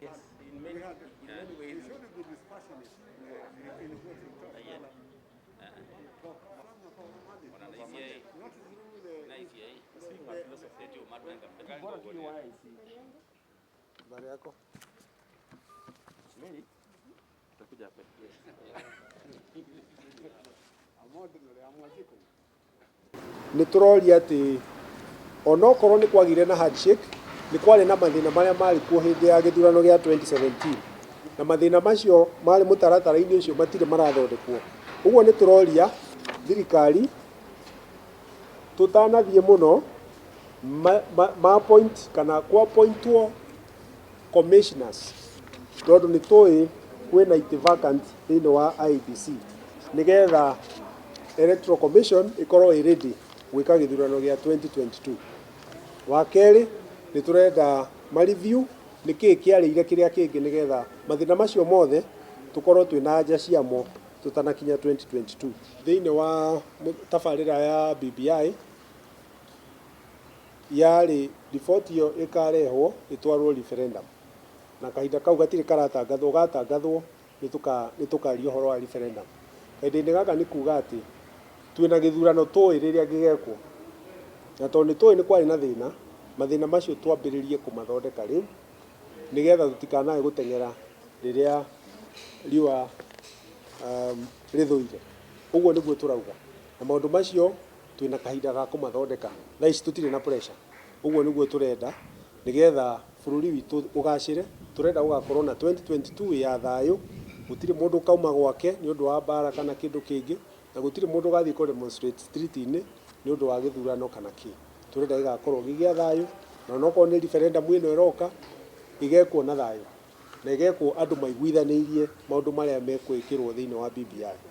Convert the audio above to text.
Yes, in many ways. You should be dispassionate in what you talk about. Habari yako? Mimi utakuja hapa. Nĩ tũroria atĩ onokorwo nĩ kwagire na handshake nĩ kwarĩ na mathĩna marĩa marĩ kuo hĩndĩ ya gĩthurano gĩa 2017 na mathĩna macio marĩ mũtaratara-inĩ ũcio matirĩ marathondekwo. Ũguo nĩ tũroria thirikari tũtanathiĩ mũno ma point kana kwa pointwo commissioners tondũ nĩ tũĩ kwĩna itĩ vacant thĩinĩ wa IEBC nĩgetha Electoral Commission ikorwo ĩ ready gwĩka gĩthurano gĩa 2022. Wa kerĩ nĩ tũrenda ma review nĩkĩĩ kĩarĩire kĩrĩa kĩngĩ nĩgetha mathĩna macio mothe tũkorwo twĩna anja ciamo tũtanakinya 2022. Thĩinĩ wa tabarĩra ya BBI yarĩ report iyo ĩkarehwo ĩtwarwo referendum na kahinda kau gatirĩ karatangathwo gatangathwo nĩ tũkaria ũhoro wa referendum. Kahinda-inĩ gaka nĩ kuuga atĩ twĩna gĩthurano tũĩ rĩrĩa gĩgekwo na tondũ nĩ tũĩ nĩ kwarĩ na thĩna mathĩna macio twambĩrĩrie kũmathondeka rĩu nĩgetha tũtikanae gũteng'era rĩrĩa riũa rĩthũire. Ũguo nĩguo tũrauga na maũndũ macio twĩna kahinda ga kũmathondeka thaa ici tũtirĩ na pressure. Ũguo nĩguo tũrenda nĩgetha bũrũri witũ ũgacĩre. Tũrenda gũgakorwo na 2022 ya thayũ, gũtirĩ mũndũ kauma gwake nĩ ũndũ wa mbara kana kĩndũ kĩngĩ na gũtirĩ mũndũ ũgathiĩ kũ demonstrate street-inĩ nĩ ũndũ wa gĩthurano kana kĩ. Tũrenda gĩgakorwo gĩgĩa thayũ na onokorwo nĩ referendum ĩno ĩroka igekwo na thayũ na igekwo andũ maiguithanĩirie maũndũ marĩa mekwĩkĩrwo thĩinĩ wa BBI.